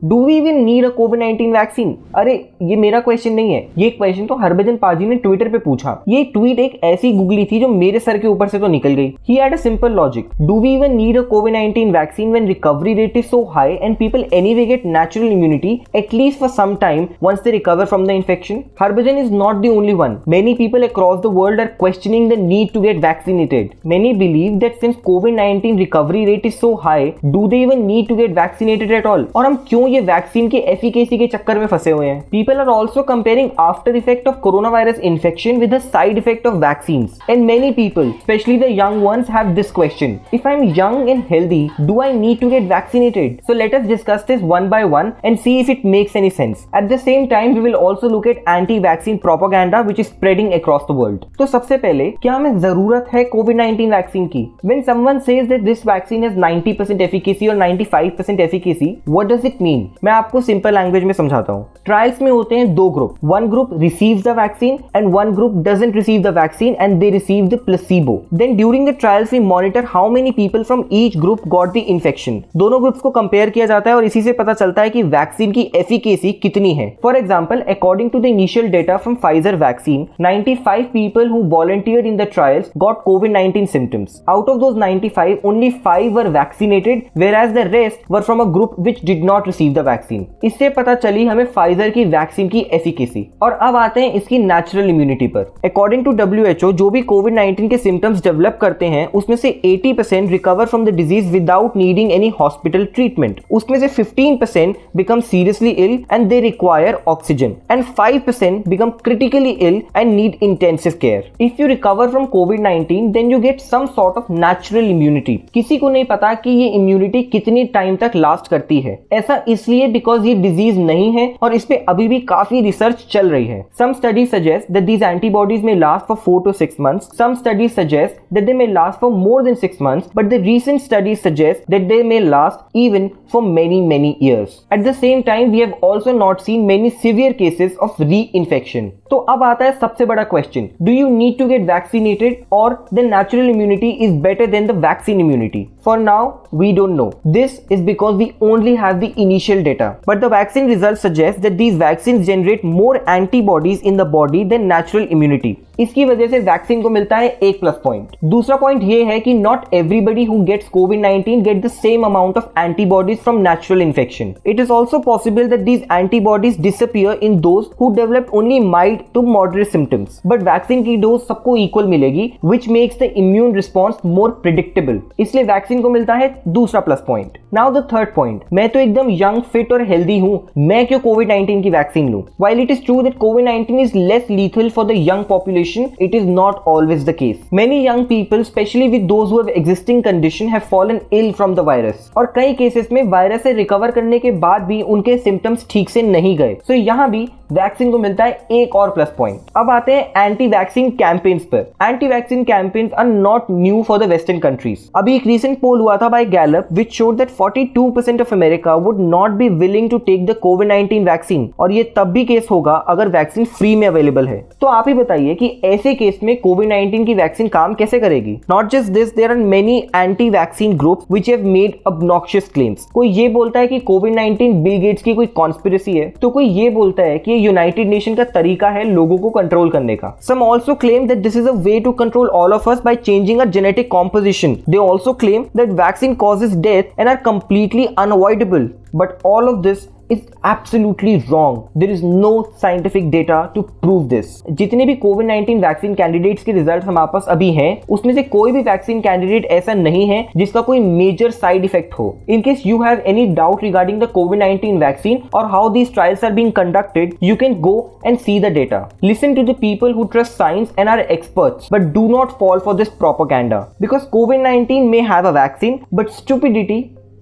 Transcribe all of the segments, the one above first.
Do we even need a कोविड-19 vaccine? अरे ये मेरा क्वेश्चन नहीं है, ये क्वेश्चन तो हरभजन पाजी ने ट्विटर पे पूछा। ये ट्वीट एक ऐसी गुगली थी जो मेरे सर के ऊपर से तो निकल गई। He had a simple logic. Do we even need a COVID-19 vaccine when recovery rate is so high and people anyway get natural immunity at least for some time once they recover from the infection? Harbhajan is not the only one. Many people across the world are questioning the need to get vaccinated. Many believe that since COVID-19 recovery rate is so high, do they even need to get vaccinated at all? और हम क्यों ये vaccine के efficacy के चक्कर में फंसे हुए हैं? People are also comparing after effect of coronavirus infection with the side effect of vaccines. And many people, especially the young ones, have this question. If I'm young and healthy, do I need to get vaccinated? So let us discuss this one by one and see if it makes any sense. At the same time, we will also look at anti-vaccine propaganda which is spreading across the world. तो सबसे पहले, क्या हमें जरूरत है कोविड-19 vaccine की? When someone says that this vaccine has 90% efficacy or 95% efficacy, what does it mean? मैं आपको सिंपल लैंग्वेज में समझाता हूँ। ट्रायल्स में होते हैं दो group, one group receives the vaccine and one group doesn't receive the vaccine and they receive the placebo. Then during the trials we monitor how many people from each group got the infection. दोनों groups को compare किया जाता है और इसी से पता चलता है कि वैक्सीन की एफिकेसी कितनी है। For example, according to the initial data from Pfizer vaccine, 95 people who volunteered in the trials got COVID-19 symptoms. Out of those 95, only 5 were vaccinated, whereas the rest were from a group which did not receive the vaccine. इससे पता चली हमें Pfizer की vaccine की efficacy. और अब आते हैं इसकी नेचुरल इम्यूनिटी पर। अकॉर्डिंग टू WHO, जो भी कोविड-19 के सिम्टम्स डेवलप करते हैं उसमें से 80% recover from the disease without needing any hospital treatment. उसमें से 15% become seriously ill and they require oxygen and 5% become critically ill and need intensive care. If you recover from कोविड-19 then you get some sort of natural immunity. किसी को नहीं पता कि ये immunity कितनी टाइम तक लास्ट करती है। ऐसा इसलिए बिकॉज ये डिजीज नहीं है और इस पे अभी भी काफी रिसर्च चल रही है। Some studies suggest that these antibodies may last for 4 to 6 months. Some studies suggest that they may last for more than 6 months, but the recent studies suggest that they may last even for many years. At the same time, we have also not seen many severe cases of reinfection. तो अब आता है सबसे बड़ा question, do you need to get vaccinated और the natural immunity is better than the vaccine immunity? For now, we don't know. This is because we only have the initial data. But the vaccine results suggest that these vaccines generate more antibodies in the body than natural immunity. इसकी वजह से vaccine को मिलता है एक plus point. दूसरा point ये है कि नॉट एवरीबडी हु गेट्स कोविड-19 get the same amount of antibodies from natural infection. It is also possible that these antibodies disappear in those who develop only mild to moderate symptoms. But vaccine की dose सबको equal मिलेगी, which makes the immune response more predictable. इसलिए vaccine को मिलता है दूसरा plus point. Now the third point, मैं तो एकदम यंग, फिट और हेल्दी हूँ, मैं क्यों कोविड-19 की वैक्सीन लूं? While it is true that COVID-19 is less lethal for the young population, it is not always the case. Many young people, especially with those who have existing condition, have fallen ill from the virus. और कई cases में virus से recover करने के बाद भी उनके symptoms ठीक से नहीं गए। So यहाँ भी वैक्सीन को मिलता है एक और प्लस पॉइंट। अब आते हैं एंटी वैक्सीन कैंपेन्स पर। Anti vaccine campaigns are not new for the western countries. अभी एक रीसेंट पोल हुआ था by Gallup which showed that 42% of America would not be willing to take the कोविड-19 vaccine, और ये तब भी केस होगा अगर वैक्सीन फ्री में अवेलेबल है। तो आप ही बताइए कि ऐसे केस में कोविड-19 की वैक्सीन काम कैसे करेगी? Not just this, there are many anti vaccine groups which have made obnoxious claims. कोई ये बोलता है कि कोविड-19 बिल गेट्स की कोई कॉन्स्पिरेसी है, तो कोई ये बोलता है कि यूनाइटेड नेशन का तरीका है लोगों को कंट्रोल करने का। Some also claim that this is a way to control all of us by changing our genetic composition. They also claim that vaccine causes death and are completely unavoidable. But all of this is absolutely wrong. There is no scientific data to prove this. जितने भी कोविड-19 vaccine candidates के result हमारे पास अभी हैं, उसमें से कोई भी वैक्सीन कैंडिडेट ऐसा नहीं है जिसका कोई मेजर साइड इफेक्ट हो। In case you have any doubt regarding the COVID-19 vaccine or how these trials are being conducted, you can go and see the data. Listen to the people who trust science and are experts, but do not fall for this propaganda. Because COVID-19 may have a vaccine, but stupidity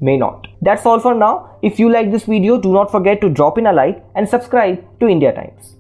may not. That's all for now. If you like this video, do not forget to drop in a like and subscribe to India Times.